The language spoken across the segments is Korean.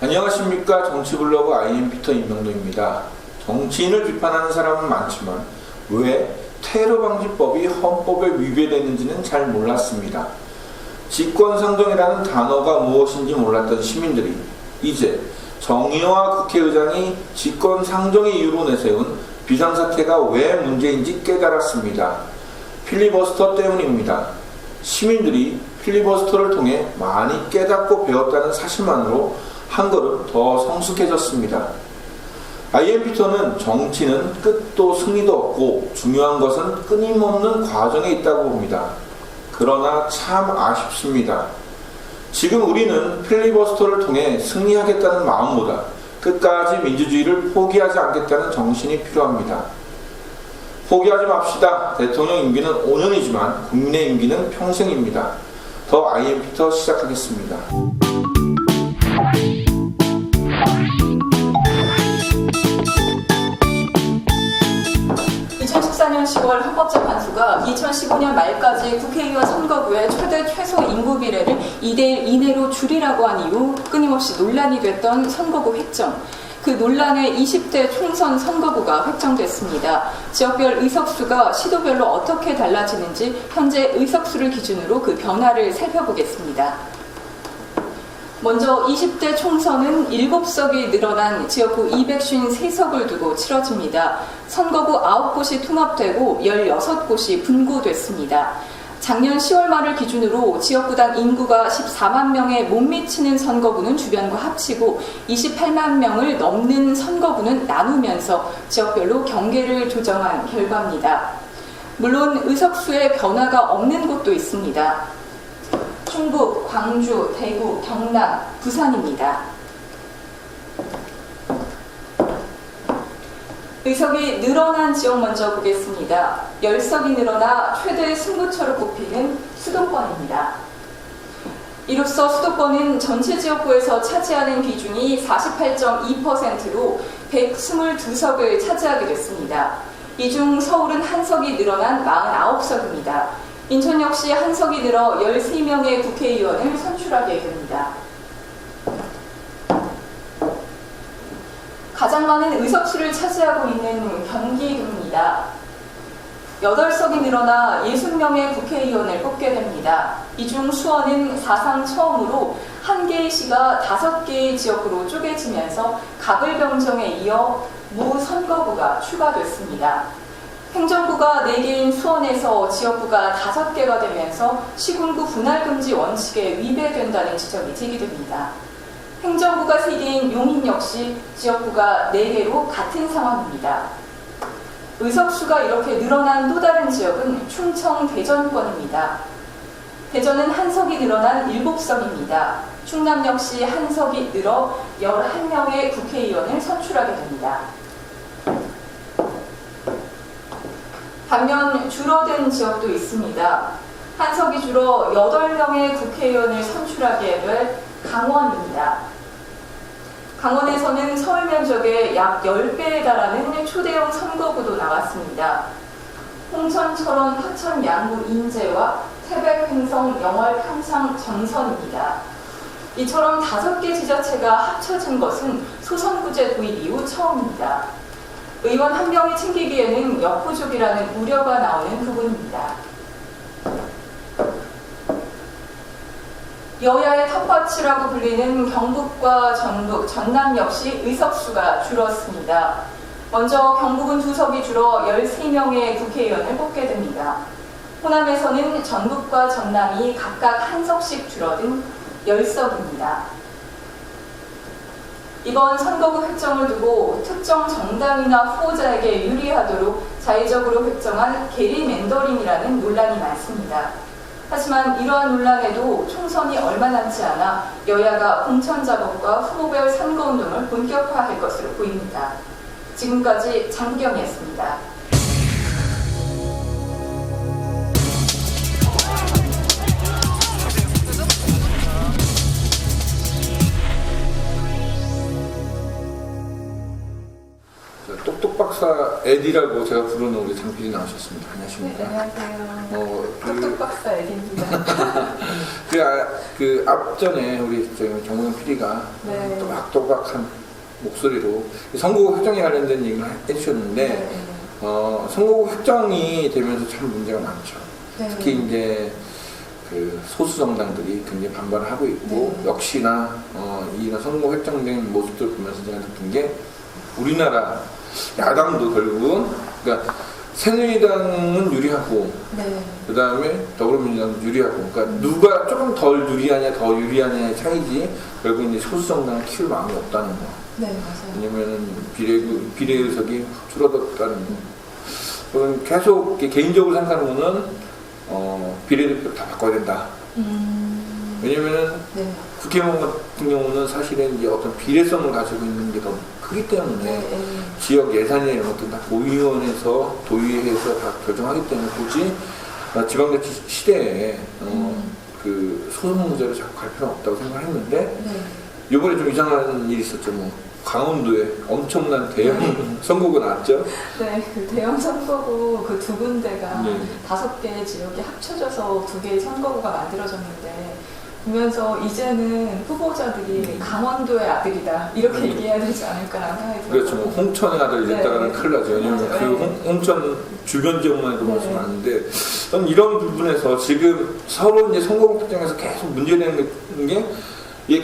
안녕하십니까. 정치블로그 IM피터 임명도입니다. 정치인을 비판하는 사람은 많지만 왜 테러방지법이 헌법에 위배되는지는 잘 몰랐습니다. 직권상정이라는 단어가 무엇인지 몰랐던 시민들이 이제 정의화 국회의장이 직권상정의 이유로 내세운 비상사태가 왜 문제인지 깨달았습니다. 필리버스터 때문입니다. 시민들이 필리버스터를 통해 많이 깨닫고 배웠다는 사실만으로 한 걸음 더 성숙해졌습니다. IM피터는 정치는 끝도 승리도 없고 중요한 것은 끊임없는 과정에 있다고 봅니다. 그러나 참 아쉽습니다. 지금 우리는 필리버스터를 통해 승리하겠다는 마음보다 끝까지 민주주의를 포기하지 않겠다는 정신이 필요합니다. 포기하지 맙시다. 대통령 임기는 5년이지만 국민의 임기는 평생입니다. 더 IM피터 시작하겠습니다. 2014년 10월 헌법재판소가 2015년 말까지 국회의원 선거구의 최소 인구 비례를 2대1 이내로 줄이라고 한 이후 끊임없이 논란이 됐던 선거구 획정. 그 논란의 20대 총선 선거구가 획정됐습니다. 지역별 의석수가 시도별로 어떻게 달라지는지 현재 의석수를 기준으로 그 변화를 살펴보겠습니다. 먼저 20대 총선은 7석이 늘어난 지역구 253석을 두고 치러집니다. 선거구 9곳이 통합되고 16곳이 분구됐습니다. 작년 10월 말을 기준으로 지역구당 인구가 14만 명에 못 미치는 선거구는 주변과 합치고 28만 명을 넘는 선거구는 나누면서 지역별로 경계를 조정한 결과입니다. 물론 의석수의 변화가 없는 곳도 있습니다. 충북, 광주, 대구, 경남, 부산입니다. 의석이 늘어난 지역 먼저 보겠습니다. 10석이 늘어나 최대 승부처로 꼽히는 수도권입니다. 이로써 수도권은 전체 지역구에서 차지하는 비중이 48.2%로 122석을 차지하게 됐습니다. 이 중 서울은 1석이 늘어난 49석입니다. 인천 역시 1석이 늘어 13명의 국회의원을 선출하게 됩니다. 가장 많은 의석수를 차지하고 있는 경기도입니다. 8석이 늘어나 60명의 국회의원을 뽑게 됩니다. 이 중 수원은 사상 처음으로 한 개의 시가 5개의 지역구로 쪼개지면서 가불병정에 이어 무선거구가 추가됐습니다. 행정구가 4개인 수원에서 지역구가 5개가 되면서 시군구 분할금지 원칙에 위배된다는 지적이 제기됩니다. 행정구가 3개인 용인 역시 지역구가 4개로 같은 상황입니다. 의석수가 이렇게 늘어난 또 다른 지역은 충청 대전권입니다. 대전은 1석이 늘어난 7석입니다. 충남 역시 1석이 늘어 11명의 국회의원을 선출하게 됩니다. 반면 줄어든 지역도 있습니다. 1석이 줄어 8명의 국회의원을 선출하게 될 강원입니다. 강원에서는 서울 면적의 약 10배에 달하는 초대형 선거구도 나왔습니다. 홍천, 철원, 화천, 양구, 인제와 태백, 횡성, 영월, 평창, 전선입니다. 이처럼 5개 지자체가 합쳐진 것은 소선구제 도입 이후 처음입니다. 의원 1명이 챙기기에는 역부족이라는 우려가 나오는 부분입니다. 여야의 텃밭이라고 불리는 경북과 전북, 전남 역시 의석수가 줄었습니다. 먼저 경북은 2석이 줄어 13명의 국회의원을 뽑게 됩니다. 호남에서는 전북과 전남이 각각 1석씩 줄어든 10석입니다. 이번 선거구 획정을 두고 특정 정당이나 후보자에게 유리하도록 자의적으로 획정한 게리맨더링이라는 논란이 많습니다. 하지만 이러한 논란에도 총선이 얼마 남지 않아 여야가 공천 작업과 후보별 선거운동을 본격화할 것으로 보입니다. 지금까지 장부경이었습니다. 똑똑박사 에디라고 제가 부르는 우리 장PD 나오셨습니다. 안녕하십니까? 네, 안녕하세요. 톡톡박사 에디입니다. 그 앞전에 우리 정우영 PD가 네. 또박또박한 목소리로 선거구 획정에 관련된 얘기를 해주셨는데 네. 선거구 획정이 되면서 참 문제가 많죠. 네. 특히 이제 그 소수 정당들이 굉장히 반발을 하고 있고 네. 역시나 이런 선거 획정된 모습들 보면서 제가 느낀 게 우리나라 야당도 결국은 그러니까 새누리당은 유리하고 네. 그 다음에 더불어민주당도 유리하고 그러니까 누가 조금 덜 유리하냐 더 유리하냐의 차이지 결국 이제 소수 정당을 키울 마음이 없다는 거. 네, 맞아요. 왜냐면은 비례 의석이 줄어들었다는 거. 그건 계속 개인적으로 생각하는 거는 비례대표 다 바꿔야 된다. 왜냐면은 네. 국회의원 같은 경우는 사실은 이제 어떤 비례성을 가지고 있는 게 더 크기 때문에 네. 지역 예산이나 이런 것들 다 도의원에서 도의회에서 다 결정하기 때문에 굳이 지방자치 시대에 그 소수문제로 자꾸 갈 필요는 없다고 생각했는데 네. 이번에 좀 이상한 일이 있었죠. 뭐 강원도에 엄청난 대형 선거가 나왔죠. 네, 그 대형 선거구 그 두 군데가 네. 5개의 지역이 합쳐져서 2개의 선거구가 만들어졌는데 보면서 이제는 후보자들이 강원도의 아들이다 이렇게 얘기해야 되지 않을까라는 생각이 들어요. 그렇죠. 뭐 홍천의 아들 이랬다가는 네. 큰일 나죠. 왜냐면 맞아요. 그 홍천 주변 지역만 해도 네. 벌써 많은데 저는 이런 부분에서 지금 서로 이제 선거구 특정에서 계속 문제되는 게 이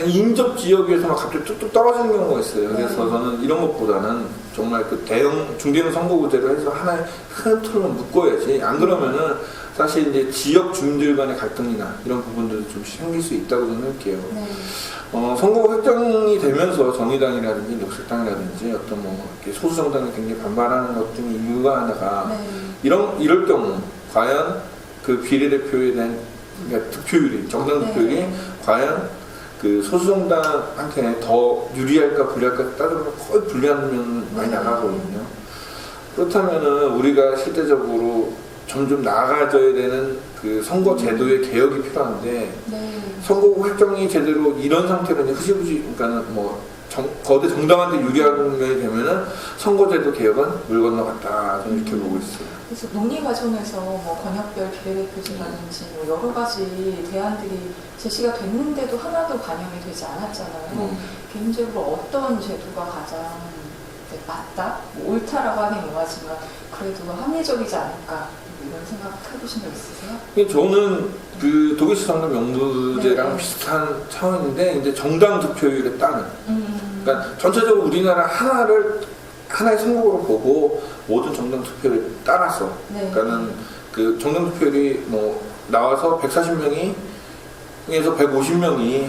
인접 지역에서만 갑자기 뚝뚝 떨어지는 경우가 있어요. 그래서 네. 저는 이런 것보다는 정말 그 대형 중대형 선거구제로 해서 하나의 큰 틀로 묶어야지. 안 그러면은 사실 이제 지역 주민들 간의 갈등이나 이런 부분들도 좀 생길 수 있다고 저는 생각해요. 네. 선거구 획정이 되면서 정의당이라든지 녹색당이라든지 어떤 뭐 이렇게 소수 정당이 굉장히 반발하는 것 중에 이유가 하나가 네. 이럴 경우 과연 그 비례대표에 대한 그러니까 득표율이 정당 득표율이 네. 과연 그 소수정당한테 더 유리할까 불리할까 따져보면 거의 불리한 면 많이 나가거든요. 그렇다면은 우리가 실제적으로 점점 나아가져야 되는 그 선거 제도의 개혁이 필요한데 네. 선거구 획정이 제대로 이런 상태로 이제 흐지부지 그러니까는 뭐 거대 정당한테 유리한 면이 되면은 선거제도 개혁은 물 건너갔다 저는 이렇게 보고 있어요. 그래서 논의 과정에서 뭐 권역별 비례대표제라든지 뭐 여러 가지 대안들이 제시가 됐는데도 하나도 반영이 되지 않았잖아요. 개인적으로 어떤 제도가 가장 맞다? 뭐 옳다라고 하긴 뭐하지만 그래도 합리적이지 않을까 이런 생각 해보신 적 있으세요? 저는 그 독일식 정당 명부제랑 네. 비슷한 차원인데 이제 정당 득표율에 따른 그러니까 전체적으로 우리나라 하나의 선거구로 보고 모든 정당 투표를 따라서 네. 그러니까는 그 정당 투표율이 뭐 나와서 140명이 에서 150명이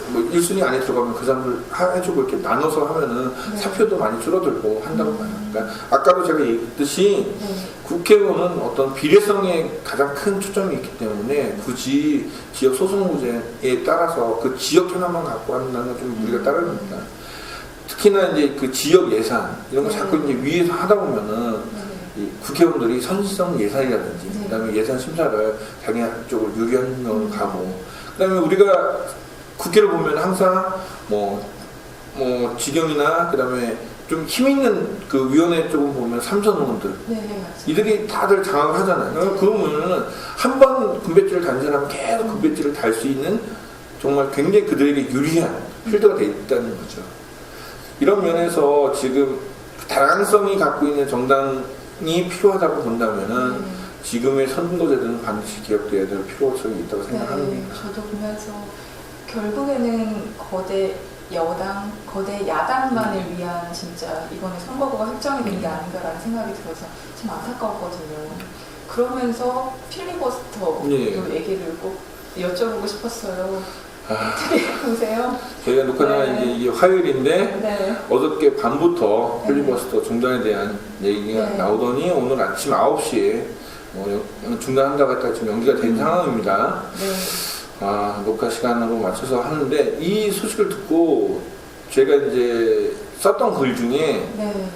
뭐 1순위 안에 들어가면 그 사람들 해주고 이렇게 나눠서 하면은 네. 사표도 많이 줄어들고 한다고 봐요. 그러니까 아까도 제가 얘기했듯이 네. 국회의원은 어떤 비례성에 가장 큰 초점이 있기 때문에 굳이 지역 소수구제에 따라서 그 지역 현안만 갖고 한다는 건 좀 우리가 따릅니다. 특히나 이제 그 지역 예산 이런 거 자꾸 이제 위에서 하다 보면은 이 국회의원들이 선지성 예산이라든지 네. 그다음에 예산 심사를 자기 쪽으로 유리한 면으로 가고 그다음에 우리가 국회를 보면 항상 뭐 지경이나 그다음에 좀 힘 있는 그 위원회 쪽을 보면 삼선 의원들 네, 맞아요. 이들이 다들 장악을 하잖아요. 그러면은 한 번 군배지를 단 사람은 계속 군배지를 달 수 있는 정말 굉장히 그들에게 유리한 필드가 돼 있다는 거죠. 이런 면에서 지금 다양성이 갖고 있는 정당이 필요하다고 본다면은 지금의 선거제도는 반드시 개혁돼야 될 필요성이 있다고 생각합니다. 네, 저도 보면서 결국에는 거대 여당, 거대 야당만을 위한 진짜 이번에 선거구가 획정이 된 게 아닌가라는 생각이 들어서 참 안타까웠거든요. 그러면서 필리버스터 네. 얘기를 꼭 여쭤보고 싶었어요. 어떻게 보세요? 저희가 녹화가 네. 이제 이게 화요일인데 네. 어저께 밤부터 필리버스터 중단에 대한 얘기가 네. 나오더니 오늘 아침 9시에 중단한다고 했다가 지금 연기가 된 상황입니다. 네. 녹화 시간으로 맞춰서 하는데 이 소식을 듣고 제가 이제 썼던 글 중에 네.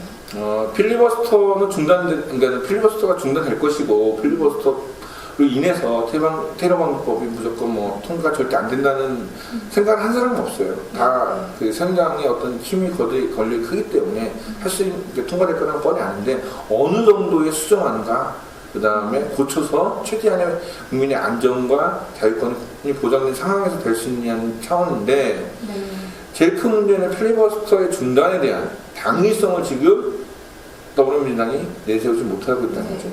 필리버스터는 그러니까 필리버스터가 중단될 것이고 필리버스터 그로 인해서 테러 방지법이 무조건 뭐 통과가 절대 안 된다는 생각을 한 사람은 없어요. 다 그 상당히 어떤 힘이 걸려 크기 때문에 할 수 있는 통과될 거라는 뻔히 아는데 어느 정도의 수정안과 그 다음에 고쳐서 최대한의 국민의 안전과 자유권이 보장된 상황에서 될 수 있냐는 차원인데 제일 큰 문제는 필리버스터의 중단에 대한 당위성을 지금 더불어민주당이 내세우지 못하고 있다는 거죠.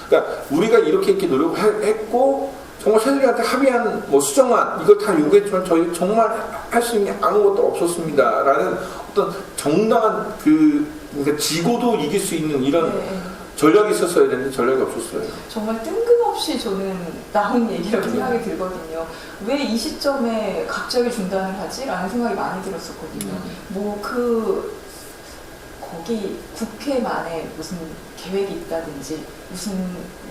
그러니까 우리가 이렇게 노력했고 정말 새누리한테 합의한 뭐 수정안 이걸 다 요구했지만 저희 정말 할 수 있는 게 아무것도 없었습니다라는 어떤 정당한 그러니까 지고도 이길 수 있는 이런 전략이 있었어야 되는데 전략이 없었어요. 정말 뜬금없이 저는 나온 얘기라고 생각이 들거든요. 왜 이 시점에 갑자기 중단을 하지? 라는 생각이 많이 들었었거든요. 거기 국회만에 무슨 계획이 있다든지 무슨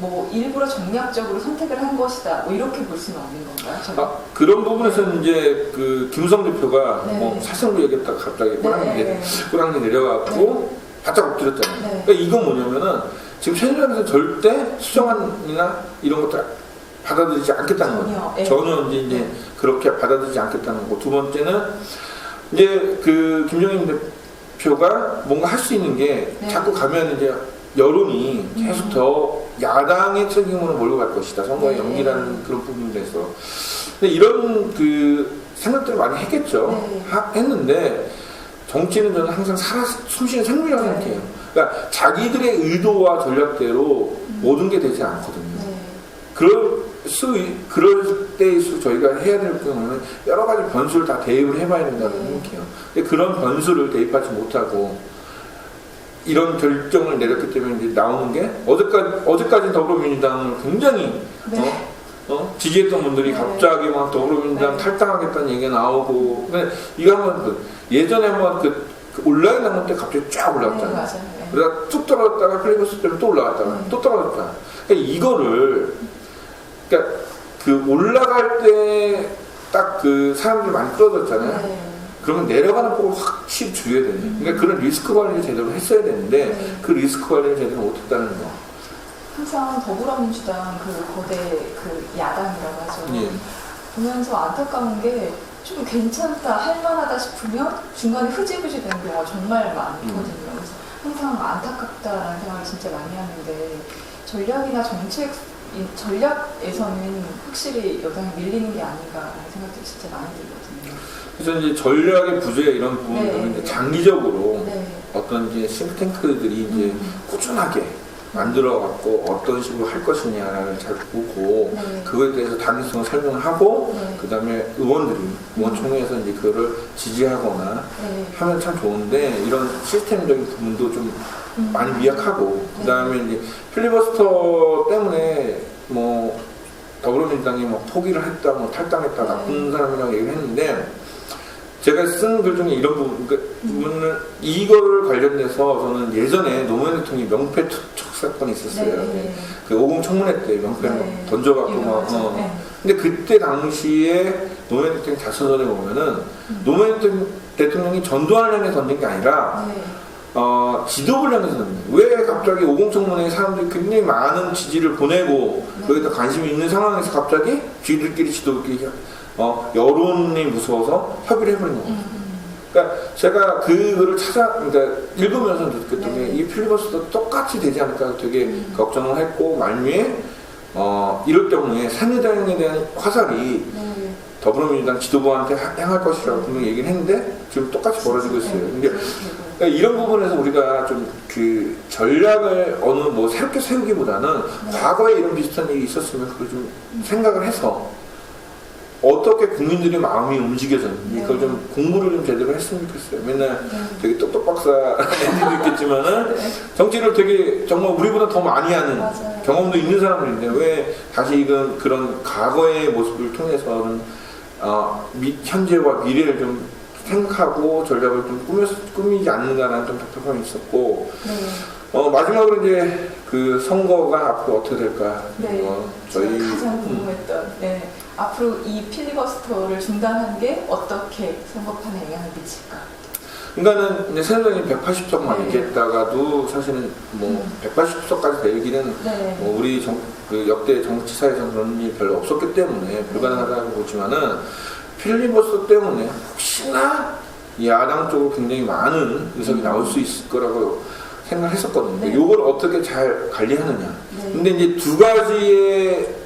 뭐 일부러 정략적으로 선택을 한 것이다 뭐 이렇게 볼 수는 없는 건가요? 그런 부분에서는 이제 그 김우성 대표가 뭐 사실로 얘기했다가 갑자기 꼬랑지 내려가고 바짝 엎드렸잖아요. 그러니까 이건 뭐냐면은 지금 새누리당에서 절대 수정안이나 이런 것들 받아들이지 않겠다는 거예요. 전혀 이제 그렇게 받아들이지 않겠다는 거고, 두 번째는 이제 그 김종인 대표가 뭔가 할 수 있는 게 자꾸 가면 이제 여론이 계속 더 야당의 책임으로 몰려갈 것이다. 선거에 연기라는 그런 부분에 대해서. 근데 이런 그 생각들을 많이 했겠죠. 했는데 정치는 저는 항상 숨쉬는 생물이라고 생각해요. 그러니까 자기들의 의도와 전략대로 모든 게 되지 않거든요. 그럴 때일수록 저희가 해야 될 경우는 여러 가지 변수를 다 대입을 해봐야 된다고 생각해요. 근데 그런 변수를 대입하지 못하고 이런 결정을 내렸기 때문에 이제 나오는 게 어제까지 더불어민주당을 굉장히 지지했던 분들이 갑자기 막 더불어민주당 탈당하겠다는 얘기가 나오고, 근데 이거 한번 예전에 한번 그 온라인 나올 때 갑자기 쫙 올라갔잖아요. 그러다가 툭 떨어졌다가 플레이버스 때문에 또 올라갔다가 또 떨어졌다. 그러니까 이거를 그러니까 그 올라갈 때 딱 그 사람들이 많이 끌어졌잖아요. 그러면 내려가는 폭을 확실히 줄여야 되네. 그러니까 그런 리스크 관리를 제대로 했어야 되는데 그 리스크 관리를 제대로 못했다는 거. 항상 더불어민주당 그 거대 그 야당이라고 하죠. 보면서 안타까운 게 좀 괜찮다, 할만하다 싶으면 중간에 흐지부지 되는 경우가 정말 많거든요. 그래서 항상 안타깝다라는 생각을 진짜 많이 하는데 전략이나 전략에서는 확실히 여당이 밀리는 게 아닌가라는 생각도 진짜 많이 들거든요. 그래서 이제 전략의 부재 이런 부분들은 이제 장기적으로 어떤 이제 싱크탱크들이 이제 꾸준하게 만들어갖고 어떤 식으로 할 것이냐를 잘 보고 그거에 대해서 단기성을 설명하고 그 다음에 의원총회에서 이제 그거를 지지하거나 하면 참 좋은데 이런 시스템적인 부분도 좀 많이 미약하고 그 다음에 이제 필리버스터 때문에 뭐 더불어민주당이 뭐 포기를 했다, 뭐 탈당했다, 나쁜 사람이라고 얘기를 했는데 제가 쓴 글 중에 이런 부분을 이거를 관련돼서 저는 예전에 노무현 대통령이 명패 투척 사건이 있었어요. 그 50 청문회 때 명패를 던져갖고 막 근데 그때 당시에 노무현 대통령 자서전에 보면은 노무현 대통령이 전두환을 향해 던진 게 아니라 지도부를 향해서 던진 거예요. 왜 갑자기 50 청문회에 사람들이 굉장히 많은 지지를 보내고 거기다 관심이 있는 상황에서 갑자기 지도부끼리 여론이 무서워서 협의를 해버린 거예요. 그러니까 제가 그 글을 그러니까 읽으면서 느꼈던 게 이 필리버스터도 똑같이 되지 않을까 되게 걱정을 했고 말미에 이럴 경우에 새누리당에 대한 화살이 더불어민주당 지도부한테 향할 것이라고 분명히 얘기를 했는데 지금 똑같이 벌어지고 있어요. 근데 그러니까 이런 부분에서 우리가 좀 그 전략을 새롭게 세우기보다는 과거에 이런 비슷한 일이 있었으면 그걸 좀 생각을 해서 어떻게 국민들의 마음이 움직여졌는지 그걸 좀 공부를 좀 제대로 했으면 좋겠어요. 맨날 되게 똑똑박사 애들도 있겠지만은 정치를 되게 정말 우리보다 더 많이 하는 경험도 있는 사람들인데 왜 다시금 그런 과거의 모습을 통해서는 현재와 미래를 좀 생각하고 전략을 좀 꾸미지 않는다는 좀 답답함이 있었고 마지막으로 이제 그 선거가 앞으로 어떻게 될까 저희 가장 궁금했던 앞으로 이 필리버스터를 중단한 게 어떻게 선거판에 영향을 미칠까? 그러니까는 이제 새누리당이 180석만 네. 얘기했다가도 사실은 뭐 180석까지 되기는 네. 뭐 우리 그 역대 정치사에서 그런 일이 별로 없었기 때문에 불가능하다고 보지만은 필리버스터 때문에 혹시나 야당 쪽으로 굉장히 많은 의석이 나올 수 있을 거라고 생각을 했었거든요. 네. 요걸 어떻게 잘 관리하느냐. 네. 근데 이제 두 가지의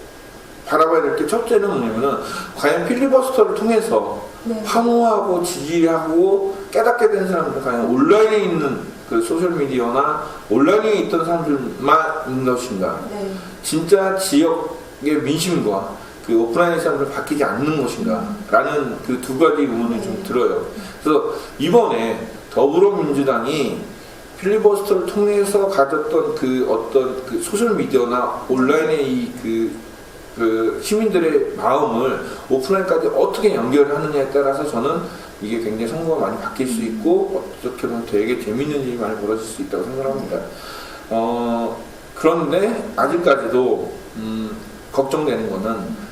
바라봐야 될 게 첫째는 뭐냐면은 과연 필리버스터를 통해서 네. 환호하고 지지하고 깨닫게 된 사람들 과연 온라인에 있는 그 소셜미디어나 온라인에 있던 사람들만 있는 것인가. 네. 진짜 지역의 민심과 그 오프라인의 사람들 바뀌지 않는 것인가 라는 그 두 가지 의문이 좀 들어요. 그래서 이번에 더불어민주당이 필리버스터를 통해서 가졌던 그 어떤 그 소셜미디어나 온라인의 그 시민들의 마음을 오프라인까지 어떻게 연결하느냐에 따라서 저는 이게 굉장히 선거가 많이 바뀔 수 있고 어떻게 보면 되게 재밌는 일이 많이 벌어질 수 있다고 생각합니다. 그런데 아직까지도 걱정되는 거는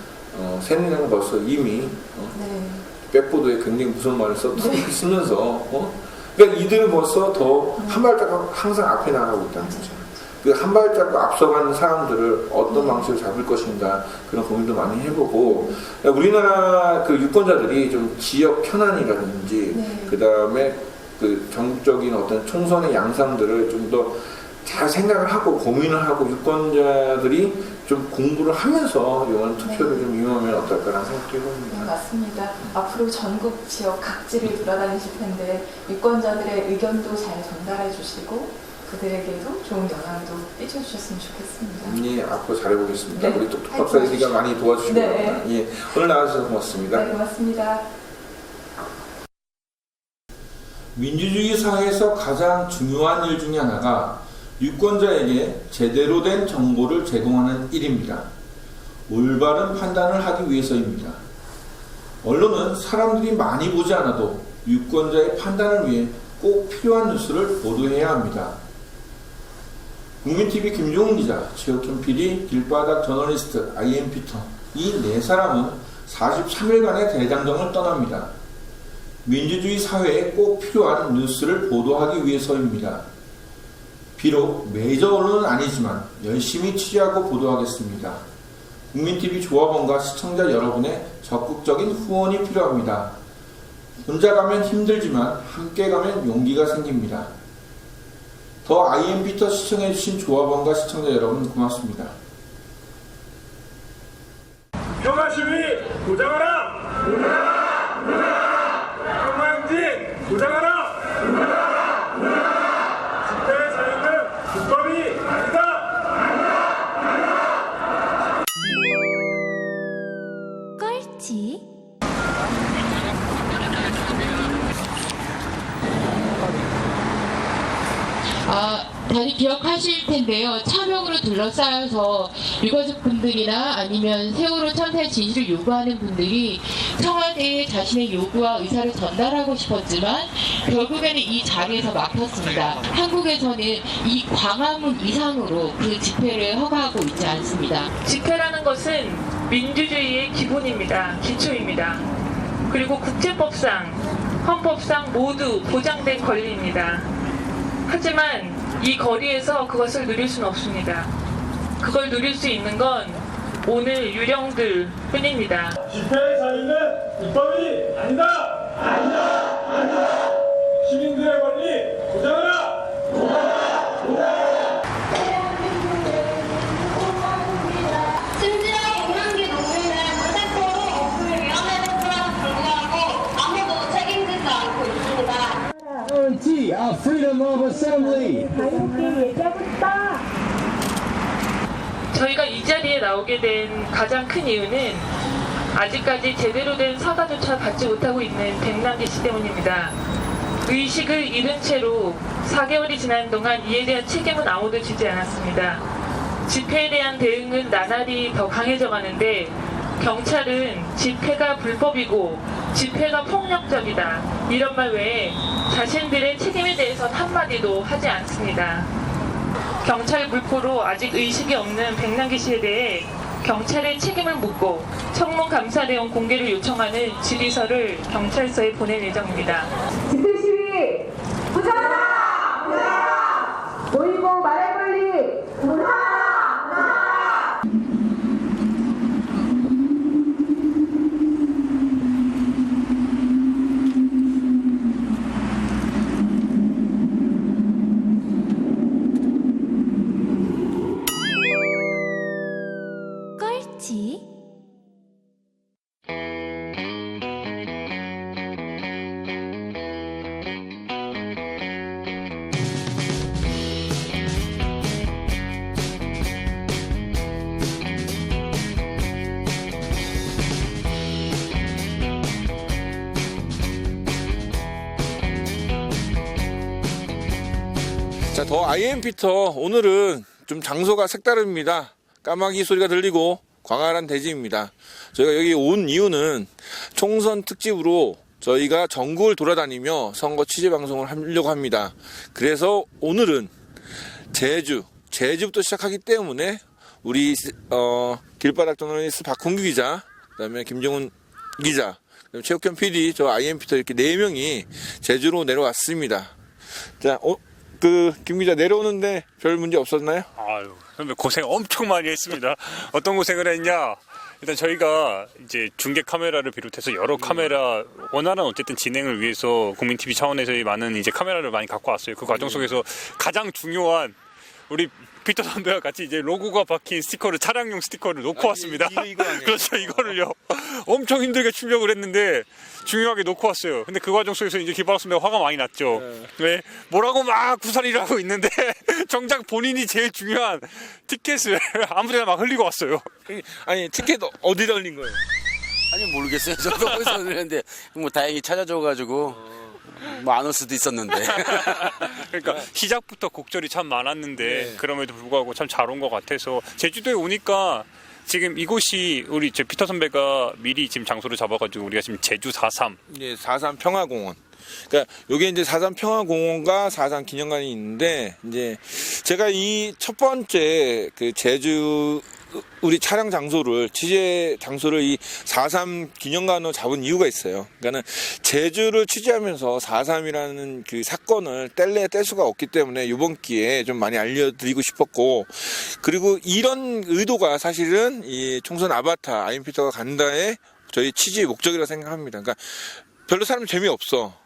새누리당은 벌써 이미 네. 백보드에 굉장히 무서운 말을 쓰면서 그러니까 이들은 벌써 더 한 발자국 항상 앞에 나가고 있다는 거죠. 그 한 발자국 앞서가는 사람들을 어떤 방식으로 잡을 것인가 그런 고민도 많이 해보고 우리나라 그 유권자들이 좀 지역 현안이라든지 네. 그 다음에 그 전국적인 어떤 총선의 양상들을 좀 더 잘 생각을 하고 고민을 하고 유권자들이 좀 공부를 하면서 이번 투표를 좀 임하면 어떨까라는 생각도 해봅니다. 네, 맞습니다. 앞으로 전국 지역 각지를 돌아다니실 텐데 유권자들의 의견도 잘 전달해 주시고 그들에게도 좋은 영향도 끼쳐주셨으면 좋겠습니다. 예, 앞으로 잘해보겠습니다. 네. 우리 똑똑박사님이 많이 도와주시고 네. 예, 오늘 나와주셔서 고맙습니다. 네, 고맙습니다. 민주주의 사회에서 가장 중요한 일 중에 하나가 유권자에게 제대로 된 정보를 제공하는 일입니다. 올바른 판단을 하기 위해서입니다. 언론은 사람들이 많이 보지 않아도 유권자의 판단을 위해 꼭 필요한 뉴스를 보도해야 합니다. 국민TV 김종훈 기자, 최혁현 PD, 길바닥 저널리스트 IM 피터 이 네 사람은 43일간의 대장정을 떠납니다. 민주주의 사회에 꼭 필요한 뉴스를 보도하기 위해서입니다. 비록 메이저 언론은 아니지만 열심히 취재하고 보도하겠습니다. 국민TV 조합원과 시청자 여러분의 적극적인 후원이 필요합니다. 혼자 가면 힘들지만 함께 가면 용기가 생깁니다. 더 IM 피터 시청해주신 조합원과 시청자 여러분 고맙습니다. 평화 시위 도장하라! 평화행진 도장하라! 집회의 자유는 불법이 아니다! 꼴찌 다들 기억하실 텐데요. 차벽으로 둘러싸여서 유가족분들이나 아니면 세월호 참사의 진실을 요구하는 분들이 청와대에 자신의 요구와 의사를 전달하고 싶었지만 결국에는 이 자리에서 막혔습니다. 한국에서는 이 광화문 이상으로 그 집회를 허가하고 있지 않습니다. 집회라는 것은 민주주의의 기본입니다. 기초입니다. 그리고 국제법상, 헌법상 모두 보장된 권리입니다. 하지만 이 거리에서 그것을 누릴 수는 없습니다. 그걸 누릴 수 있는 건 오늘 유령들 뿐입니다. 집회의 자유는 불법이 아니다! 시민들의 권리 보장하라! 심지어 공연기 농민은 무대포로 목숨을 위험해졌음에도 불구하고 아무도 책임지지 않고 있습니다. Guarantee our freedom of assembly. 저희가 이 자리에 나오게 된 가장 큰 이유는 아직까지 제대로 된 사과조차 받지 못하고 있는 백남기 씨 때문입니다. 의식을 잃은 채로 4개월이 지난 동안 이에 대한 책임은 아무도 지지 않았습니다. 집회에 대한 대응은 나날이 더 강해져 가는데 경찰은 집회가 불법이고 집회가 폭력적이다 이런 말 외에 자신들의 책임에 대해선 한마디도 하지 않습니다. 경찰 불포로 아직 의식이 없는 백남기 씨에 대해 경찰의 책임을 묻고 청문 감사 내용 공개를 요청하는 질의서를 경찰서에 보낼 예정입니다. 집회 시위 자, 더 IM피터 오늘은 좀 장소가 색다릅니다. 까마귀 소리가 들리고 광활한 대지입니다. 저희가 여기 온 이유는 총선 특집으로 저희가 전국을 돌아다니며 선거 취재 방송을 하려고 합니다. 그래서 오늘은 제주부터 시작하기 때문에 우리 길바닥 저널리스트 박홍규 기자, 그다음에 김정훈 기자, 그다음에 최욱현 PD, 저 IM피터 이렇게 4명이 제주로 내려왔습니다. 자, 김 기자 내려오는데 별 문제 없었나요? 아유, 선배 고생 엄청 많이 했습니다. 어떤 고생을 했냐? 일단 저희가 이제 중계 카메라를 비롯해서 여러 카메라, 원활한 어쨌든 진행을 위해서 국민TV 차원에서의 많은 이제 카메라를 많이 갖고 왔어요. 그 과정 속에서 가장 중요한 우리 피터 선배와 같이 이제 로고가 박힌 스티커를, 차량용 스티커를 놓고 왔습니다. 이거 아니에요? 그렇죠, 이거를요. 엄청 힘들게 출력을 했는데 중요하게 놓고 왔어요. 근데 그 과정 속에서 이제 김바닥 선배가 화가 많이 났죠. 네. 뭐라고 막 구사리를 하고 있는데 정작 본인이 제일 중요한 티켓을 아무데나 막 흘리고 왔어요. 아니, 티켓 어디다 흘린 거예요? 아니 모르겠어요. 저도 거기서 그랬는데 뭐 다행히 찾아줘가지고 뭐 안 올 수도 있었는데. 그러니까 시작부터 곡절이 참 많았는데 그럼에도 불구하고 참 잘 온 것 같아서 제주도에 오니까 지금 이곳이 우리 제 피터 선배가 미리 지금 장소를 잡아가지고 우리가 지금 제주 4.3. 예, 4.3 평화공원. 그러니까 요게 이제 4.3 평화공원과 4.3 기념관이 있는데, 이제 제가 이 첫 번째 그 제주 우리 촬영 장소를, 취재 장소를 이 4.3 기념관으로 잡은 이유가 있어요. 그러니까는 제주를 취재하면서 4.3이라는 그 사건을 뗄 수가 없기 때문에 이번 기회에 좀 많이 알려드리고 싶었고, 그리고 이런 의도가 사실은 이 총선 아바타 IM피터가 간다의 저희 취재의 목적이라고 생각합니다. 그러니까 별로 사람 재미없어.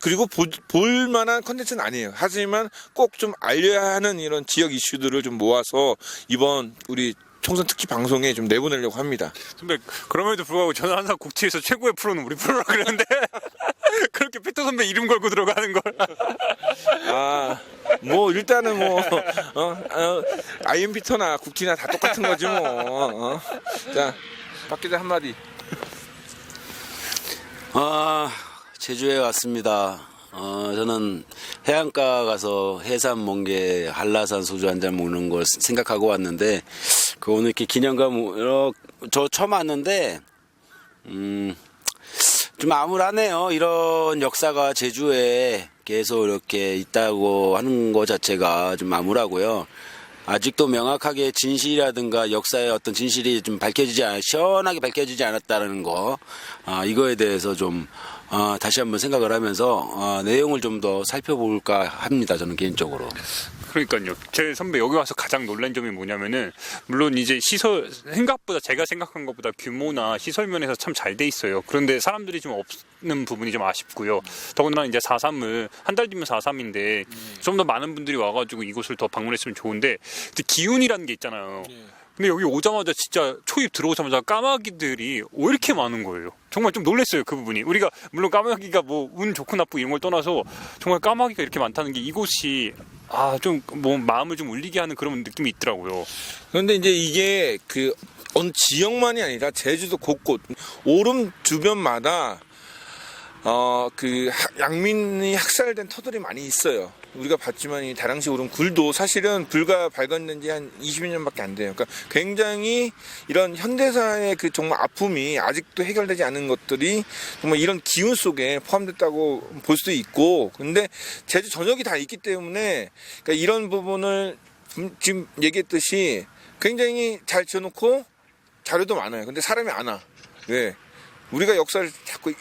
그리고 볼 만한 컨텐츠는 아니에요. 하지만 꼭 좀 알려야 하는 이런 지역 이슈들을 좀 모아서 이번 우리 총선 특집 방송에 좀 내보내려고 합니다. 선배, 그럼에도 불구하고 저는 항상 국치에서 최고의 프로는 우리 프로라 그랬는데 그렇게 피터 선배 이름 걸고 들어가는 걸. 뭐 일단은 IM피터나 국치나 다 똑같은 거지 뭐. 자, 박 기자 한마디. 제주에 왔습니다. 저는 해안가 가서 해산 멍게 한라산 소주 한 잔 먹는 걸 생각하고 왔는데, 오늘 이렇게 기념관, 저 처음 왔는데, 좀 암울하네요. 이런 역사가 제주에 계속 이렇게 있다고 하는 것 자체가 좀 암울하고요. 아직도 명확하게 진실이라든가 역사의 어떤 진실이 좀 시원하게 밝혀지지 않았다는 거, 이거에 대해서 좀 다시 한번 생각을 하면서 내용을 좀 더 살펴볼까 합니다. 저는 개인적으로. 그러니까요. 제 선배 여기 와서 가장 놀란 점이 뭐냐면은, 물론 이제 시설 생각보다, 제가 생각한 것보다 규모나 시설 면에서 참 잘 돼 있어요. 그런데 사람들이 좀 없는 부분이 좀 아쉽고요. 더군다나 이제 4.3을 한 달 뒤면 4.3인데 좀 더 많은 분들이 와가지고 이곳을 더 방문했으면 좋은데, 근데 기운이라는 게 있잖아요. 근데 여기 오자마자 진짜 초입 들어오자마자 까마귀들이 왜 이렇게 많은 거예요. 정말 좀 놀랐어요, 그 부분이. 우리가 물론 까마귀가 뭐 운 좋고 나쁘고 이런 걸 떠나서 정말 까마귀가 이렇게 많다는 게, 이곳이 좀 뭐 마음을 좀 울리게 하는 그런 느낌이 있더라고요. 그런데 이제 이게 그 어느 지역만이 아니라 제주도 곳곳 오름 주변마다 그 양민이 학살된 터들이 많이 있어요. 우리가 봤지만 이 다랑시 오름 굴도 사실은 불과 발견된 지 한 20년밖에 안 돼요. 그러니까 굉장히 이런 현대사의 그 정말 아픔이 아직도 해결되지 않은 것들이 정말 이런 기운 속에 포함됐다고 볼 수도 있고, 근데 제주 전역이 다 있기 때문에 그러니까 이런 부분을 지금 얘기했듯이 굉장히 잘 지어놓고 자료도 많아요. 근데 사람이 안 와. 왜? 우리가 역사를 자꾸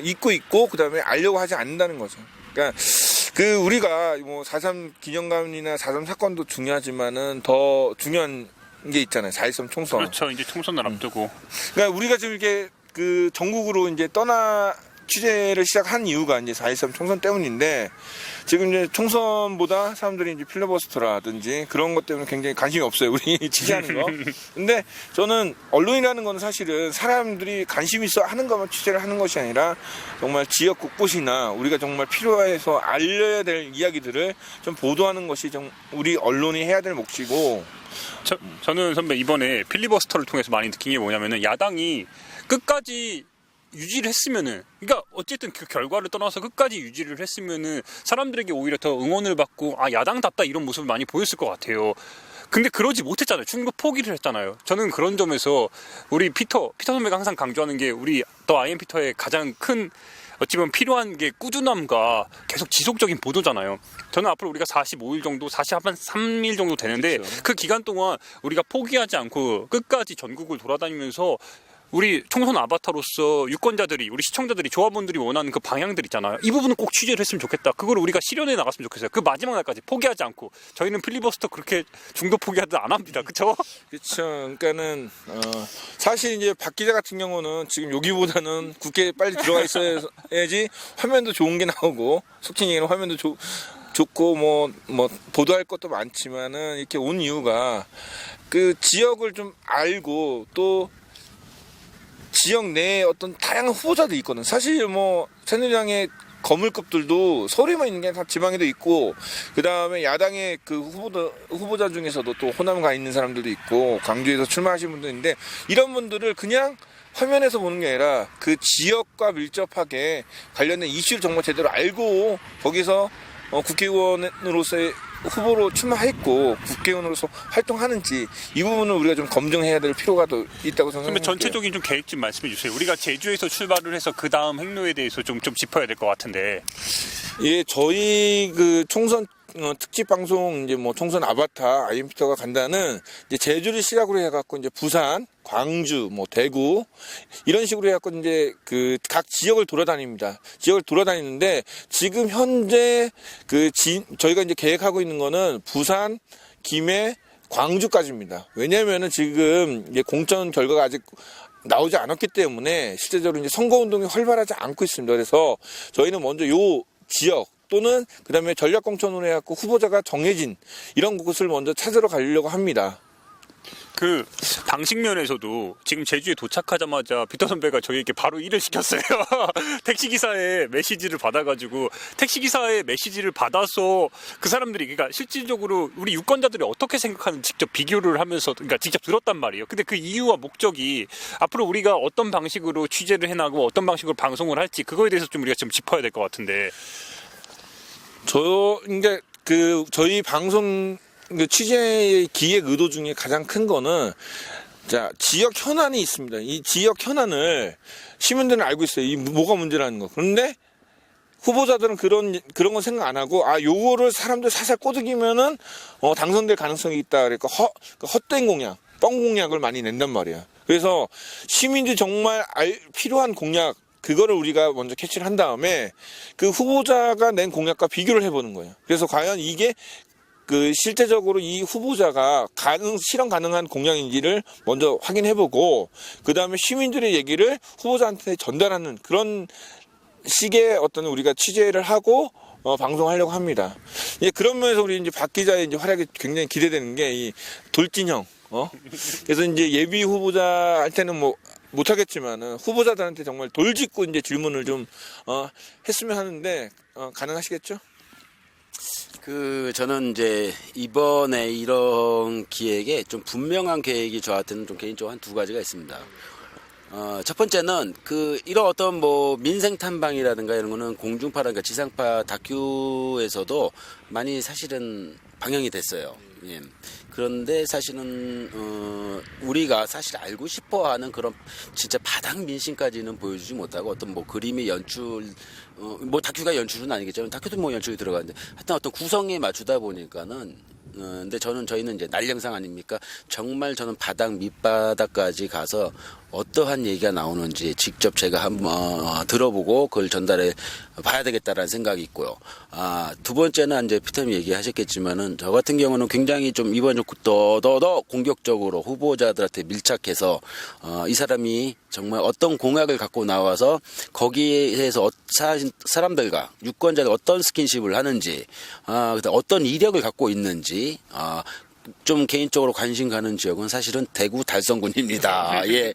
잊고 있고 그다음에 알려고 하지 않는다는 거죠. 그러니까 우리가 뭐 4.3 기념관이나 4.3 사건도 중요하지만은 더 중요한 게 있잖아요. 4.13 총선. 그렇죠. 이제 총선을 앞두고. 그러니까 우리가 지금 이렇게 그 전국으로 이제 취재를 시작한 이유가 이제 4.13 총선 때문인데, 지금 이제 총선보다 사람들이 이제 필리버스터라든지 그런 것 때문에 굉장히 관심이 없어요. 우리 취재하는 거. 근데 저는 언론이라는 건 사실은 사람들이 관심 있어 하는 것만 취재를 하는 것이 아니라 정말 지역 곳곳이나 우리가 정말 필요해서 알려야 될 이야기들을 좀 보도하는 것이 좀 우리 언론이 해야 될 몫이고. 저는 선배 이번에 필리버스터를 통해서 많이 느낀 게 뭐냐면은, 야당이 끝까지 유지를 했으면은, 그러니까 어쨌든 그 결과를 떠나서 끝까지 유지를 했으면은 사람들에게 오히려 더 응원을 받고 아 야당답다 이런 모습을 많이 보였을 것 같아요. 근데 그러지 못했잖아요. 충분히 포기를 했잖아요. 저는 그런 점에서 우리 피터 선배가 항상 강조하는 게 우리 더 아이엠 피터의 가장 큰 어찌 보면 필요한 게 꾸준함과 계속 지속적인 보도잖아요. 저는 앞으로 우리가 45일 정도, 43일 정도 되는데 그렇죠. 그 기간 동안 우리가 포기하지 않고 끝까지 전국을 돌아다니면서 우리 총선 아바타로서 유권자들이, 우리 시청자들이, 조합원들이 원하는 그 방향들 있잖아요. 이 부분은 꼭 취재를 했으면 좋겠다. 그걸 우리가 실현해 나갔으면 좋겠어요. 그 마지막 날까지 포기하지 않고. 저희는 필리버스터 그렇게 중도 포기하듯 안 합니다. 그쵸? 그렇죠. 그러니까는 사실 이제 박 기자 같은 경우는 지금 여기보다는 국회에 빨리 들어가 있어야지 화면도 좋은 게 나오고, 속칭 얘기는 화면도 좋고 뭐 보도할 것도 많지만은 이렇게 온 이유가 그 지역을 좀 알고 또 지역 내에 어떤 다양한 후보자들이 있거든. 사실 뭐 새누리당의 거물급들도 서울에만 있는 게 다 지방에도 있고, 그 다음에 야당의 그 후보자 중에서도 또 호남 가 있는 사람들도 있고, 광주에서 출마하신 분도 있는데, 이런 분들을 그냥 화면에서 보는 게 아니라 그 지역과 밀접하게 관련된 이슈를 정말 제대로 알고 거기서 국회의원으로서의 후보로 출마했고 국회의원으로서 활동하는지, 이 부분을 우리가 좀 검증해야 될 필요가 더 있다고 생각합니다. 그러면 전체적인 좀 계획 좀 말씀해 주세요. 우리가 제주에서 출발을 해서 그 다음 행로에 대해서 좀 짚어야 될 것 같은데. 예, 저희 그 총선 특집 방송 이제 뭐 총선 아바타 아이엠피터가 간다는 이제 제주를 시작으로 해갖고 이제 부산, 광주, 뭐 대구 이런 식으로 해갖고 이제 그 각 지역을 돌아다닙니다. 지역을 돌아다니는데 지금 현재 저희가 이제 계획하고 있는 거는 부산, 김해, 광주까지입니다. 왜냐면은 지금 이제 공천 결과가 아직 나오지 않았기 때문에 실제적으로 이제 선거운동이 활발하지 않고 있습니다. 그래서 저희는 먼저 요 지역 또는 그 다음에 전략공천으로 해갖고 후보자가 정해진 이런 곳을 먼저 찾으러 가려고 합니다. 그 방식 면에서도 지금 제주에 도착하자마자 피터 선배가 저희에게 바로 일을 시켰어요. 택시기사의 메시지를 받아가지고, 택시기사의 메시지를 받아서 그 사람들이, 그러니까 실질적으로 우리 유권자들이 어떻게 생각하는지 직접 비교를 하면서, 그러니까 직접 들었단 말이에요. 근데 그 이유와 목적이 앞으로 우리가 어떤 방식으로 취재를 해나가고 어떤 방식으로 방송을 할지, 그거에 대해서 좀 우리가 좀 짚어야 될 것 같은데. 그러니까 저희 방송 취재의 기획 의도 중에 가장 큰 거는, 자, 지역 현안이 있습니다. 이 지역 현안을 시민들은 알고 있어요. 이 뭐가 문제라는 거. 그런데 후보자들은 그런 건 생각 안 하고, 요거를 사람들 살살 꼬드기면은 당선될 가능성이 있다. 그러니까 헛된 공약, 뻥 공약을 많이 낸단 말이야. 그래서 시민들이 정말 필요한 공약, 그거를 우리가 먼저 캐치를 한 다음에 그 후보자가 낸 공약과 비교를 해보는 거예요. 그래서 과연 이게 실제적으로 이 후보자가 실현 가능한 공약인지를 먼저 확인해보고, 그 다음에 시민들의 얘기를 후보자한테 전달하는 그런 식의 어떤 우리가 취재를 하고 방송하려고 합니다. 예, 그런 면에서 우리 이제 박 기자의 이제 활약이 굉장히 기대되는 게 이 돌진형. 그래서 이제 예비 후보자한테는 뭐 못하겠지만은 후보자들한테 정말 돌직구 이제 질문을 좀 했으면 하는데 가능하시겠죠? 저는 이제 이번에 이런 기획에 좀 분명한 계획이 저한테는 좀 개인적으로 한 두 가지가 있습니다. 첫 번째는 이런 어떤 뭐 민생 탐방이라든가 이런 거는 공중파라든가 지상파 다큐에서도 많이 사실은 방영이 됐어요. 예. 그런데 사실은 우리가 사실 알고 싶어하는 그런 진짜 바닥 민심까지는 보여주지 못하고, 어떤 뭐 그림의 연출, 뭐 다큐가 연출은 아니겠지만 다큐도 뭐 연출이 들어가는데 하여튼 어떤 구성에 맞추다 보니까는 근데 저희는 이제 날 영상 아닙니까? 정말 저는 바닥 밑바닥까지 가서 어떠한 얘기가 나오는지 직접 제가 한번 들어보고 그걸 전달해 봐야 되겠다라는 생각이 있고요. 두 번째는 이제 피터님 얘기하셨겠지만은 저 같은 경우는 굉장히 좀 이번에 더 공격적으로 후보자들한테 밀착해서 이 사람이 정말 어떤 공약을 갖고 나와서 거기에서 사람들과 유권자들 어떤 스킨십을 하는지, 어떤 이력을 갖고 있는지, 좀 개인적으로 관심 가는 지역은 사실은 대구 달성군입니다. 예.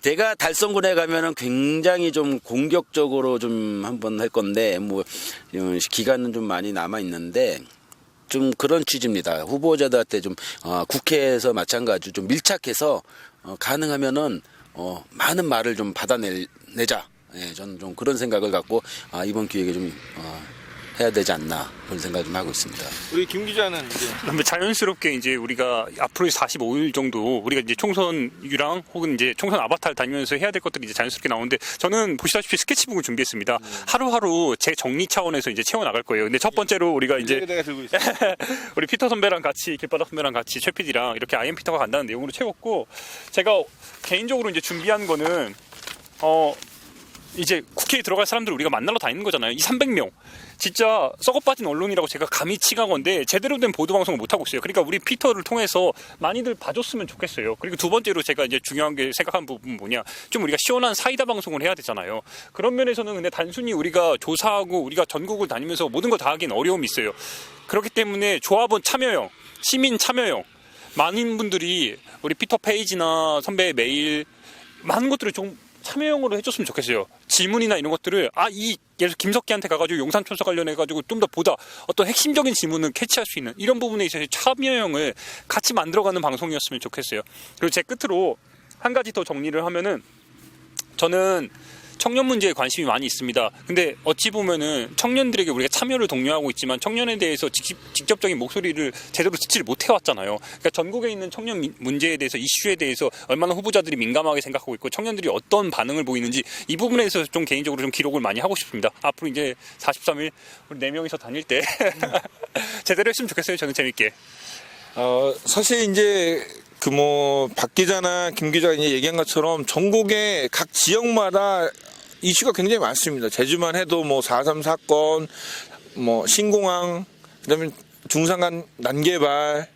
제가 달성군에 가면은 굉장히 좀 공격적으로 좀 한번 할 건데, 뭐, 기간은 좀 많이 남아 있는데, 좀 그런 취지입니다. 후보자들한테 좀, 국회에서 마찬가지로 좀 밀착해서, 가능하면은, 많은 말을 좀 받아내자. 예, 저는 좀 그런 생각을 갖고 이번 기획에 좀 해야 되지 않나 그런 생각을 좀 하고 있습니다. 우리 김 기자는 이제 그러면 자연스럽게 이제 우리가 앞으로 45일 정도 우리가 이제 총선 유랑 혹은 이제 총선 아바타를 다니면서 해야 될 것들이 이제 자연스럽게 나오는데 저는 보시다시피 스케치북을 준비했습니다. 하루하루 제 정리 차원에서 이제 채워 나갈 거예요. 근데 첫 번째로 우리가 이제 내가 들고 있어. 우리 피터 선배랑 같이 길바닥 선배랑 같이 최 PD랑 이렇게 아이엠 피터가 간다는 내용으로 채웠고 제가 개인적으로 이제 준비한 거는 이제 국회에 들어갈 사람들 우리가 만나러 다니는 거잖아요. 이 300명. 진짜 썩어빠진 언론이라고 제가 감히 칭하건데 제대로 된 보도 방송을 못 하고 있어요. 그러니까 우리 피터를 통해서 많이들 봐줬으면 좋겠어요. 그리고 두 번째로 제가 이제 중요한 게 생각한 부분은 뭐냐, 좀 우리가 시원한 사이다 방송을 해야 되잖아요. 그런 면에서는 근데 단순히 우리가 조사하고 우리가 전국을 다니면서 모든 걸 다 하기는 어려움이 있어요. 그렇기 때문에 조합원 참여형, 시민 참여형, 많은 분들이 우리 피터 페이지나 선배의 메일 많은 것들을 좀 참여형으로 해줬으면 좋겠어요. 질문이나 이런 것들을 예를 들어 김석기한테 가가지고 용산촌서 관련해가지고 좀 더 보다 어떤 핵심적인 질문을 캐치할 수 있는 이런 부분에 있어서 참여형을 같이 만들어가는 방송이었으면 좋겠어요. 그리고 제 끝으로 한 가지 더 정리를 하면은 저는 청년 문제에 관심이 많이 있습니다. 근데 어찌 보면은 청년들에게 우리가 참여를 독려하고 있지만 청년에 대해서 직접적인 목소리를 제대로 듣지를 못해왔잖아요. 그러니까 전국에 있는 청년 문제에 대해서 이슈에 대해서 얼마나 후보자들이 민감하게 생각하고 있고 청년들이 어떤 반응을 보이는지 이 부분에 있어서 좀 개인적으로 좀 기록을 많이 하고 싶습니다. 앞으로 이제 43일 우리 4명이서 다닐 때 제대로 했으면 좋겠어요. 저는 재밌게. 사실 이제 박 기자나 김 기자가 이제 얘기한 것처럼 전국의 각 지역마다 이슈가 굉장히 많습니다. 제주만 해도 4.3 사건, 신공항, 그다음에 중산간 난개발,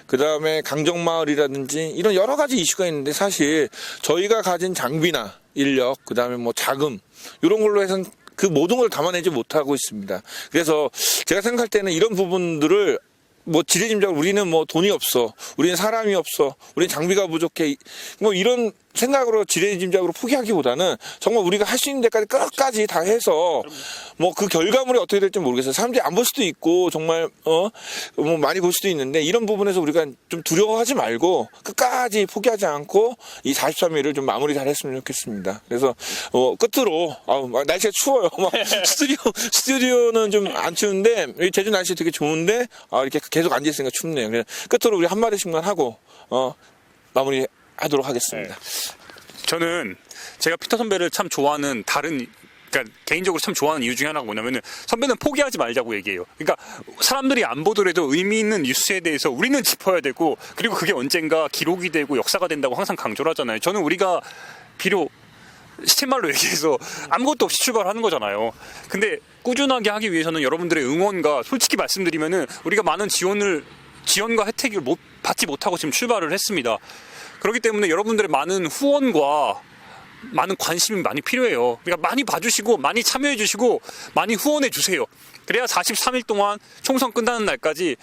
그다음에 강정마을이라든지 이런 여러 가지 이슈가 있는데 사실 저희가 가진 장비나 인력, 그다음에 자금 이런 걸로 해서는 그 모든 걸 담아내지 못하고 있습니다. 그래서 제가 생각할 때는 이런 부분들을 지레짐작으로 우리는 돈이 없어, 우리는 사람이 없어, 우리는 장비가 부족해, 이런 생각으로 지레짐작으로 포기하기보다는 정말 우리가 할 수 있는 데까지 끝까지 다 해서 그 결과물이 어떻게 될지 모르겠어요. 사람들이 안 볼 수도 있고 정말 많이 볼 수도 있는데 이런 부분에서 우리가 좀 두려워하지 말고 끝까지 포기하지 않고 이 43일을 좀 마무리 잘 했으면 좋겠습니다. 그래서 끝으로 날씨가 추워요. 스튜디오는 좀 안 추운데 제주 날씨 되게 좋은데 이렇게 계속 앉아 있으니까 춥네요. 그래서 끝으로 우리 한 마디씩만 하고 마무리 하도록 하겠습니다. 저는 제가 피터 선배를 참 좋아하는 그러니까 개인적으로 참 좋아하는 이유 중에 하나가 뭐냐면은 선배는 포기하지 말자고 얘기해요. 그러니까 사람들이 안 보더라도 의미 있는 뉴스에 대해서 우리는 짚어야 되고 그리고 그게 언젠가 기록이 되고 역사가 된다고 항상 강조를 하잖아요. 저는 우리가 비록 시체말로 얘기해서 아무것도 없이 출발하는 거잖아요. 근데 꾸준하게 하기 위해서는 여러분들의 응원과 솔직히 말씀드리면은 우리가 많은 지원과 혜택을 받지 못하고 지금 출발을 했습니다. 그렇기 때문에 여러분들의 많은 후원과 많은 관심이 많이 필요해요. 그러니까 많이 봐주시고 많이 참여해주시고 많이 후원해주세요. 그래야 43일 동안 총선 끝나는 날까지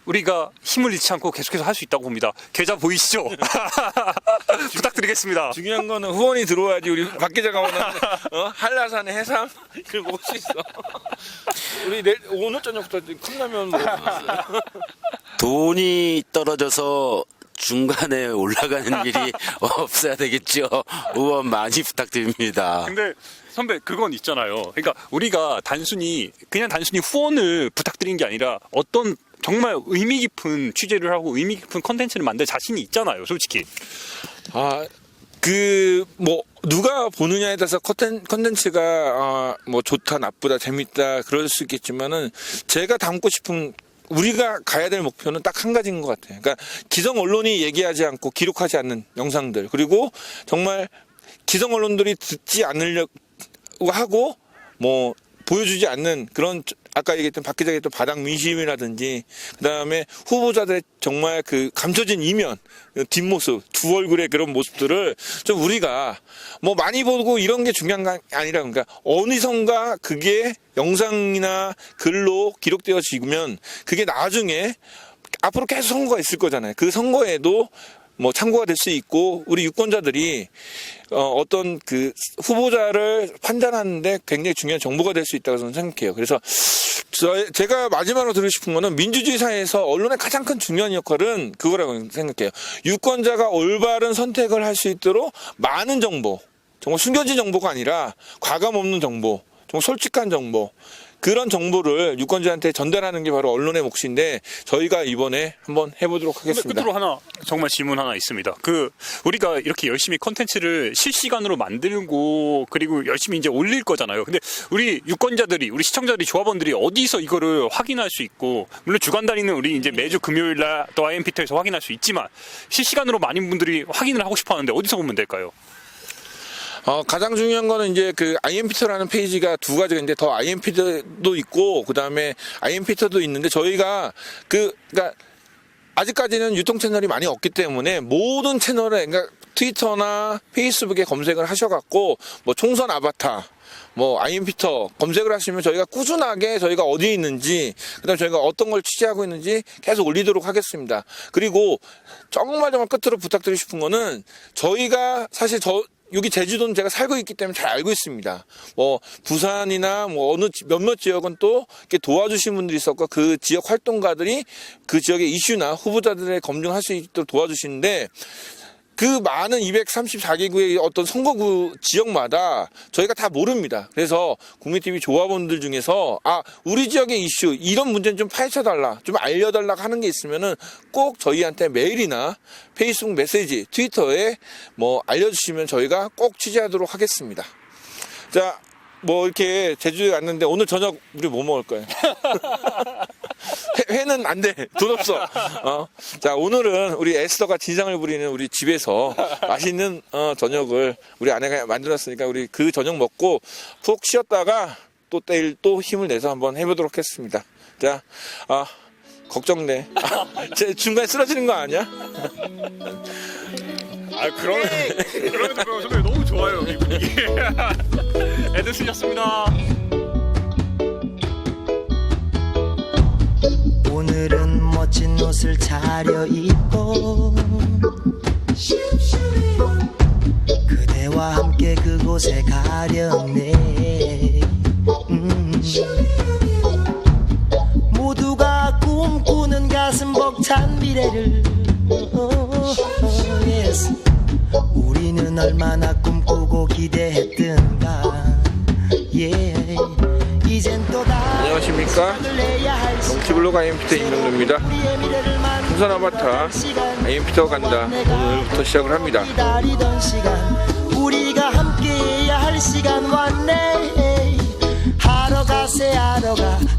우리가 힘을 잃지 않고 계속해서 할 수 있다고 봅니다. 계좌 보이시죠? 부탁드리겠습니다. 중요한 거는 후원이 들어와야지 우리 박 기자가 오는 한라산의 해삼 이걸 먹을 수 있어. 우리 오늘 저녁부터 컵라면 먹었어요. 돈이 떨어져서 중간에 올라가는 일이 없어야 되겠죠. 후원 많이 부탁드립니다. 근데 선배 그건 있잖아요. 그러니까 우리가 그냥 단순히 후원을 부탁드리는 게 아니라 어떤 정말 의미 깊은 취재를 하고 의미 깊은 컨텐츠를 만들 자신이 있잖아요. 솔직히. 누가 보느냐에 따라서 컨텐츠가 좋다 나쁘다 재밌다 그럴 수 있겠지만은 제가 담고 싶은 우리가 가야 될 목표는 딱 한 가지인 것 같아요. 그러니까 기성 언론이 얘기하지 않고 기록하지 않는 영상들, 그리고 정말 기성 언론들이 듣지 않으려고 하고 보여주지 않는 그런 아까 얘기했던 박 기자가 했던 바닥 민심이라든지 그다음에 후보자들의 정말 그 감춰진 이면, 뒷모습, 두 얼굴의 그런 모습들을 좀 우리가 많이 보고 이런 게 중요한 게 아니라 그러니까 어디선가 그게 영상이나 글로 기록되어지면 그게 나중에 앞으로 계속 선거가 있을 거잖아요. 그 선거에도 뭐 참고가 될 수 있고 우리 유권자들이 어떤 그 후보자를 판단하는데 굉장히 중요한 정보가 될 수 있다고 저는 생각해요. 그래서 제가 마지막으로 드리고 싶은 거는 민주주의 사회에서 언론의 가장 큰 중요한 역할은 그거라고 생각해요. 유권자가 올바른 선택을 할 수 있도록 많은 정보, 정말 숨겨진 정보가 아니라 과감 없는 정보, 정말 솔직한 정보, 그런 정보를 유권자한테 전달하는 게 바로 언론의 몫인데 저희가 이번에 한번 해보도록 하겠습니다. 끝으로 하나 정말 질문 하나 있습니다. 우리가 이렇게 열심히 콘텐츠를 실시간으로 만들고 그리고 열심히 이제 올릴 거잖아요. 근데 우리 유권자들이, 우리 시청자들이, 조합원들이 어디서 이거를 확인할 수 있고, 물론 주간 단위는 우리 이제 매주 금요일 날 또 IM피터에서 확인할 수 있지만 실시간으로 많은 분들이 확인을 하고 싶어 하는데 어디서 보면 될까요? 가장 중요한 거는 이제 그 IM피터라는 페이지가 두 가지가 있는데 더 IM피터도 있고 그다음에 IM피터도 있는데 저희가 그러니까 아직까지는 유통 채널이 많이 없기 때문에 모든 채널에 그러니까 트위터나 페이스북에 검색을 하셔갖고 뭐 총선 아바타 뭐 IM피터 검색을 하시면 저희가 꾸준하게 저희가 어디에 있는지 그다음에 저희가 어떤 걸 취재하고 있는지 계속 올리도록 하겠습니다. 그리고 정말 끝으로 부탁드리고 싶은 거는 저희가 사실 여기 제주도는 제가 살고 있기 때문에 잘 알고 있습니다. 뭐 부산이나 뭐 어느 몇몇 지역은 또 이렇게 도와주신 분들이 있었고 그 지역 활동가들이 그 지역의 이슈나 후보자들의 검증할 수 있도록 도와주시는데 그 많은 234개구의 어떤 선거구 지역마다 저희가 다 모릅니다. 그래서 국민TV 조합원들 중에서 우리 지역의 이슈 이런 문제는 좀 파헤쳐달라, 좀 알려달라 하는 게 있으면은 꼭 저희한테 메일이나 페이스북 메시지, 트위터에 뭐 알려주시면 저희가 꼭 취재하도록 하겠습니다. 자, 뭐 이렇게 제주에 왔는데 오늘 저녁 우리 뭐 먹을 거예요? 회는 안 돼. 돈 없어. 자, 오늘은 우리 에스더가 진상을 부리는 우리 집에서 맛있는 저녁을 우리 아내가 만들었으니까 우리 그 저녁 먹고 푹 쉬었다가 또 내일 또 힘을 내서 한번 해보도록 했습니다. 자, 걱정돼. 제 중간에 쓰러지는 거 아니야? 그러면 선배님 너무 좋아요. 애들 쓰셨습니다. 오늘은 멋진 옷을 차려입고 그대와 함께 그곳에 가려네. 모두가 꿈꾸는 가슴 벅찬 미래를 yes. 우리는 얼마나 꿈꾸고 기대했던가. yeah. 이젠 또 안녕하십니까. 정치블로그 IM피터 임명도입니다. 총선 아바타 IM피터 간다. 오늘부터 시작을 합니다. 우리가 함께해야 할 시간 왔네. 하러 가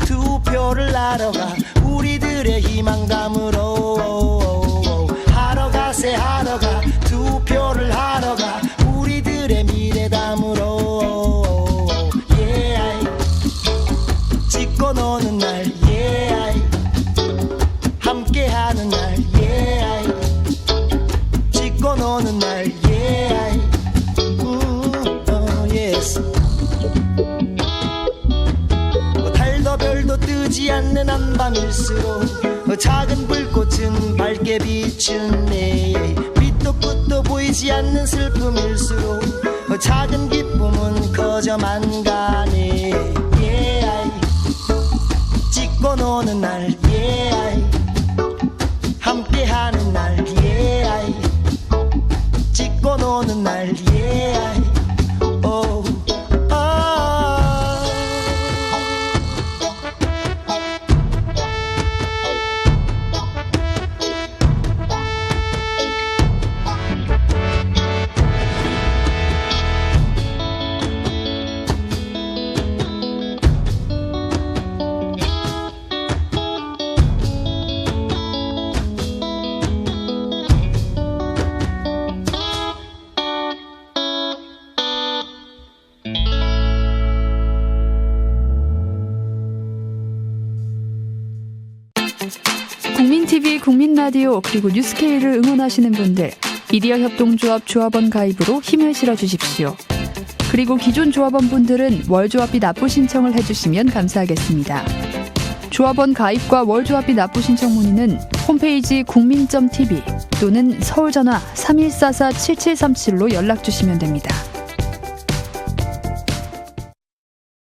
투표를 하러 가 우리들의 희망감으로. 하러 가 투표를 하러 가 우리들의 미래담으로. yeah. 찍고 노는 날 yeah. 함께하는 날 yeah. 찍고 노는 날 yeah. yes. 달도 별도 뜨지 않는 한밤일수록 작은 불꽃은 밝게 비추네. 빛도 끝도 보이지 않는 슬픔일수록 작은 기쁨은 커져만 가네. yeah. 찍고 노는 날 yeah. 함께하는 날 yeah. 찍고 노는 날 yeah. oh. 국민TV, 국민라디오 그리고 뉴스케이를 응원하시는 분들 미디어협동조합 조합원 가입으로 힘을 실어주십시오. 그리고 기존 조합원분들은 월조합비 납부 신청을 해주시면 감사하겠습니다. 조합원 가입과 월조합비 납부 신청 문의는 홈페이지 국민.tv 또는 서울전화 3144-7737로 연락 주시면 됩니다.